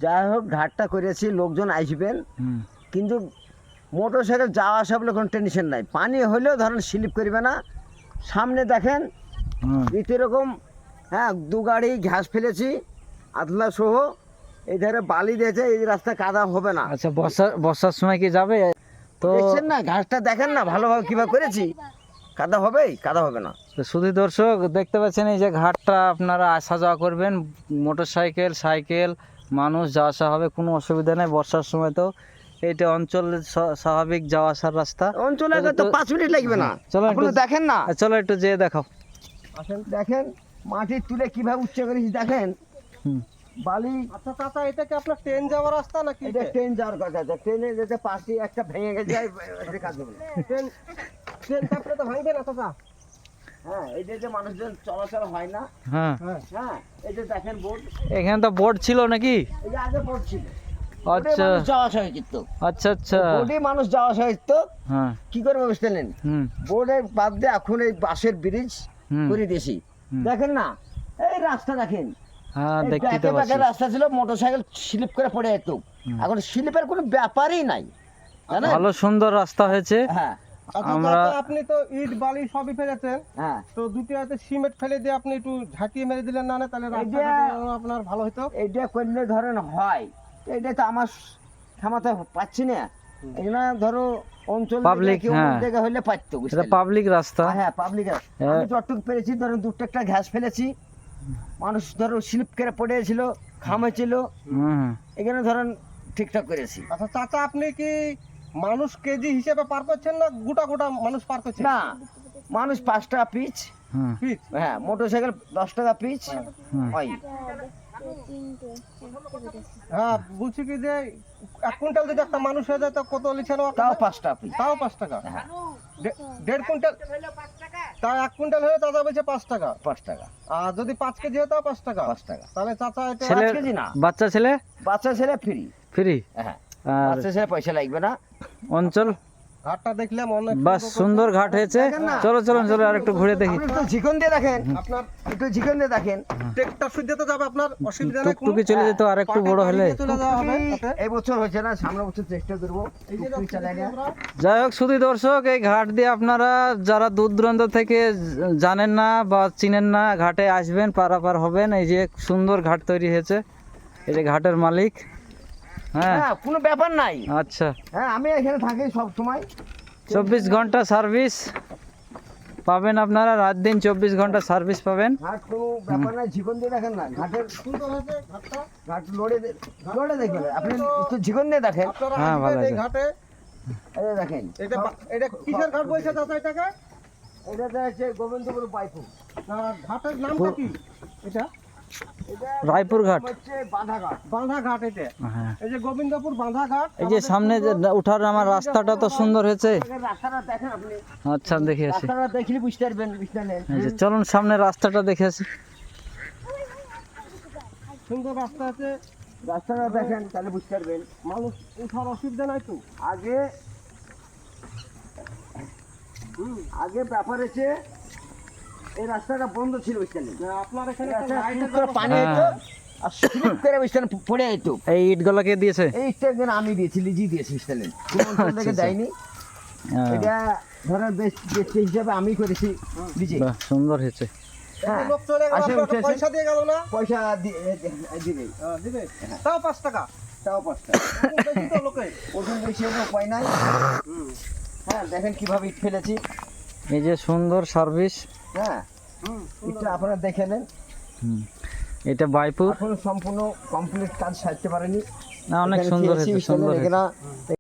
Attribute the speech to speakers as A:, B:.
A: যাই হোক ঘাটটা করেছি, লোকজন আসবেন, কিন্তু মোটর সাইকেল যাওয়া আসা বলে কোনো টেনশন নাই। পানি হলেও ধরেন স্লিপ করবে না। সামনে দেখেন রীতিরকম, হ্যাঁ, 2 গাড়ি ঘাস ফেলেছি আদলা সহ। এই ধারে বালি দিয়েছে, এই রাস্তা কাদা হবে না।
B: আচ্ছা, বর্ষার সময় কি যাবে? তো
A: দেখছেন না ঘাসটা, দেখেন না ভালোভাবে কীভাবে করেছি। কাদা হবেই, কাদা হবে না।
B: তো শুধু দর্শক দেখতে পাচ্ছেন এই যে ঘাটটা আপনারা আসা যাওয়া করবেন, মোটর সাইকেল, সাইকেল, মানুষ যাওয়া আসা হবে, কোনো অসুবিধা নেই। বর্ষার সময় তো এইটা অঞ্চলের স্বাভাবিক যাওয়া আসার রাস্তা।
A: অঞ্চলে তো 5 মিনিট লাগবে না।
B: চলো একটু
A: দেখেন না,
B: চলো একটু যেয়ে দেখাও।
A: আসেন দেখেন মাটি তুলে কিভাবে উচ্চ করেছি, দেখেন বালি।
C: আচ্ছা চাচা, এটা কি আপনার ট্রেন যাওয়ার রাস্তা নাকি?
A: এটা ট্রেন যাওয়ার কথা আছে, ট্রেনে যেতে পাশে একটা ভেঙে গেছে, কাজ হবে না।
C: ট্রেন চাপলে তো ভাঙবে না চাচা।
A: হ্যাঁ, এই যে মানুষজন চলাচল হয় না।
B: হ্যাঁ,
A: হ্যাঁ, এই যে দেখেন বোর্ড,
B: এখানে তো বোর্ড ছিল নাকি?
A: এই যে আগে বোর্ড ছিল।
B: আচ্ছা
A: যাওয়া আসা হয়েছিল,
B: আচ্ছা আচ্ছা,
A: বোর্ডে মানুষ যাওয়া আসা হয়েছিল।
B: হ্যাঁ,
A: কি করবে বুঝতেলেন, বোর্ডের বাদ দিয়ে এখন এই বাঁশের ব্রিজ করে দিয়েছি। দেখেন না এই রাস্তা, দেখেন
B: হ্যাঁ, দেখতে তো পাচ্ছি।
A: রাস্তা ছিল, মোটরসাইকেল স্লিপ করে পড়ে যেত। এখন স্লিপের কোনো ব্যাপারই নাই, জানেন?
B: ভালো সুন্দর রাস্তা হয়েছে।
A: হ্যাঁ
C: আচ্ছা
B: আমরা
C: চাচা, আপনি তো ইট বালি সবই ফেলেছেন,
A: হ্যাঁ,
C: তো দুটি হাতে সিমেন্ট ফেলে দিয়ে আপনি একটু ঝাঁকিয়ে মেরে দিলেন না, তাহলে রাস্তাটা আপনার ভালো হতো।
A: এইটা করলে ধরেন হয়, এটা তো আমার থামাতে পাচ্ছি না। এগুলো ধরো অঞ্চল
B: Public, হ্যাঁ।
A: জায়গা হলে পারতো,
B: এটা
A: বুঝলেন?
B: পাবলিক রাস্তা।
A: হ্যাঁ, পাবলিক। আমি যতটুকু পেরেছি, ধরেন 2 ট্রাক্টর ঘাস ফেলেছি, মানুষ ধরো স্লিপ করে পড়েছিল, খামেছিল, এখানে ধরেন ঠিকঠাক করেছি।
C: আচ্ছা চাচা, আপনি কি মানুষ কেজি হিসেবে পার করছেন না গোটা গোটা মানুষ পার করছেন?
A: না, মানুষ 5 টাকা পিচ,
C: পিচ?
A: হ্যাঁ, মোটরসাইকেল 10 টাকা পিচ হয়।
C: হ্যাঁ, বলছি কি যে 1 কুইন্টাল যদি একটা মানুষ হয়ে যায় তো কত লিখেন?
A: তাও 5 টাকা পিচ।
C: তাও 5 টাকা।
A: হ্যাঁ,
C: 1.5 কুইন্টাল, তাও 1 কুইন্টাল হলে চাচা বলছে 5 টাকা।
A: 5 টাকা।
C: আর যদি 5 কেজি হয় তাও 5 টাকা।
A: 5 টাকা।
C: তাহলে চাচা এটা
B: ছেলে,
A: 5 কেজি না,
B: বাচ্চা ছেলে
A: বাচ্চা ছেলে ফ্রি।
B: ফ্রি।
A: হ্যাঁ,
B: আর
A: বাচ্চা ছেলে পয়সা লাগবে না।
B: অঞ্চল
C: ঘাটটা দেখলাম অনেক
B: বাস সুন্দর ঘাট হয়েছে। চলো চলো চলো আর একটু ঘুরে দেখি।
A: আপনি একটু ঝিকন দিয়ে দেখেন,
C: আপনার
A: একটু ঝিকন দিয়ে দেখেন।
C: ট্রেক্টর সুদ্ধে তো যাবে, আপনার অসুবিধা নেই।
B: টুকটুকি চলে যেত আর একটু বড় হলে।
C: চলে যাওয়া হবে তাতে।
A: এই বছর হয়েছে না, সামনের বছর চেষ্টা করবো।
C: এই যে
A: টুকটুকি চালাই না।
B: যাই হোক শুধু দর্শক, এই ঘাট দিয়ে আপনারা যারা দূর দূরান্ত থেকে জানেন না বা চিনেন না, ঘাটে আসবেন, পারাপার হবেন। এই যে সুন্দর ঘাট তৈরি হয়েছে, এই যে ঘাটের মালিক। হ্যাঁ,
A: হ্যাঁ, কোনো ব্যাপার নাই।
B: আচ্ছা,
A: হ্যাঁ, আমি এখানে থাকি সব সময়।
B: 24 ঘন্টা সার্ভিস পাবেন আপনারা, রাত দিন 24 ঘন্টা সার্ভিস পাবেন।
A: ঘাট কোনো ব্যাপার নাই, ঝিকন দিয়ে দেখেন না, ঘাটের
C: সুন্দর হয়েছে ঘাটটা।
A: ঘাট লড়ে দেখবেন আপনি, একটু ঝিকন দিয়ে দেখেন।
C: আপনারা
B: হ্যাঁ, ভালো
C: আসবেন এই
B: আছে।
C: ঘাটে।
A: এই যে দেখেন,
C: এটা কিসের ঘাট বলছে চাচা এটাকে?
A: এটা হচ্ছে গোবিন্দপুর বাইপুর।
C: ঘাটের নামটা কি এটা?
A: এটা
B: রায়পুর ঘাট।
A: হচ্ছে বাঁধা ঘাট।
C: বাঁধা ঘাট এটা।
B: হ্যাঁ,
C: এই যে গোবিন্দপুর বাঁধা ঘাট।
B: এই যে সামনে যে উঠার আমার রাস্তাটা তো সুন্দর হয়েছে।
A: রাস্তাটা দেখেন আপনি,
B: আচ্ছা, দেখে আসি।
A: রাস্তাটা দেখলে বুঝতে পারবেন, বুঝতে পারলেন?
B: এই যে চলুন সামনে রাস্তাটা দেখে আসি।
C: সুন্দর রাস্তা আছে,
A: রাস্তাটা দেখেন তাহলে বুঝতে পারবেন।
C: মানুষ উঠার অসুবিধা নাই তো।
A: আগে আগে ব্যাপার হচ্ছে এই রাস্তাটা বন্ধ ছিল, বুঝতে পারলেন?
C: আপনার এখানে
A: রাস্তাটা
C: লাইটের
A: স্লিপ করে পানি
B: হ্যাঁ।
A: হতো, আর স্লিপ করে বুঝতে পারলেন পড়ে যেত।
B: এই ইটগুলোকে দিয়েছে।
A: এইটা একদিন আমি দিয়েছি, লিজি দিয়েছি, বুঝতে পারলেন? কোনো অঞ্চল থেকে
B: আচ্ছা,
A: দেয়নি।
B: হ্যাঁ,
A: এটা ধরেন বেস্ট হিসাবে আমি করেছি লিজি।
B: বাহ, সুন্দর হয়েছে।
A: হ্যাঁ,
C: লোক চলে গেল,
A: আসে,
C: আপনার
A: উঠেছে।
C: পয়সা দিয়ে গেল না?
A: পয়সা দিবে,
C: দিবে, তাও 5 টাকা।
A: তাও 5 টাকা।
C: বেশি তো লোকে।
A: ওজন বেশি হলে উপায় নাই। হ্যাঁ, দেখেন কিভাবে ইট ফেলেছি।
B: এই যে সুন্দর সার্ভিস।
A: হ্যাঁ, ইটটা আপনারা দেখে নেন।
B: এটা বাইপুর
A: এখন সম্পূর্ণ কমপ্লিট কাজ সারতে পারেনি।
B: না, অনেক
A: এখানে
B: সুন্দর
A: খেয়েছি,
B: হয়েছে,
A: বুঝতে
B: সুন্দর
A: পারলেন?
B: হয়েছে।
A: এখানে